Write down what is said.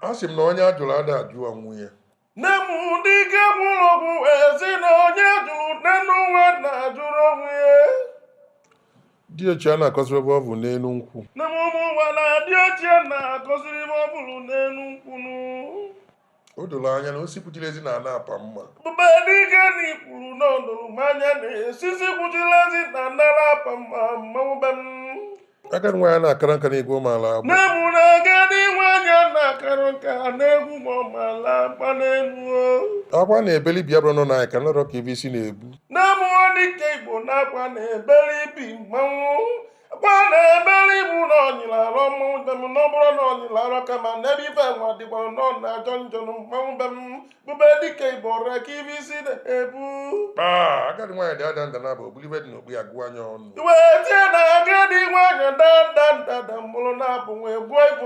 Asị m na onye ajụrụ ada ajụ onwe ya. Nne m dike bụlọgwụ ezi na onye jụrụ n'enu nwa na-ajụrụ onwe ya. Dị ochie a na-akọsịrị ebe ọ bụ n'elu nkwụ. Nne m ụmụ nwa na dị ochie na-akọsịrị ebe ọ bụrụ n'elu nkwụ. O doro anya na osi kwuchiri ezi na ana apa mma. Bube dike na ikpuru n'ọdụrụ mmanya na-esisi kwuchiri ezi na nara apa mma mmanwụ be m. Agadi nwa ya na-akara nka n'egwu ọmala agba. Nne m na agadi nwanyị na-akara nka n'egwu ma ọmala agba n'elu. Akwa na-ebeli Biafra nọ n'anya ka nọrọ ka ebe isi na-ebu. Nne m dike Igbo na-akwa na-ebeli ibi mmanwụ. Akwa na-ebeli ibu na ọnyịlarọ mmanwụ be m n'ọbụrụ na ọnyịlarọ kama n'ebe ife nwa dịkwara nọ na-ajọ njọ mmanwụ be m. Bube dike Igbo re ka ibe isi na-ebu. Agadi nwaanyị dị ada nda na-aba obulibe dị n'okpu ya gụọ anya ọnụ. Iwe tie na agadi nwanyị dada mụrụ na-abụ wee gbuo ife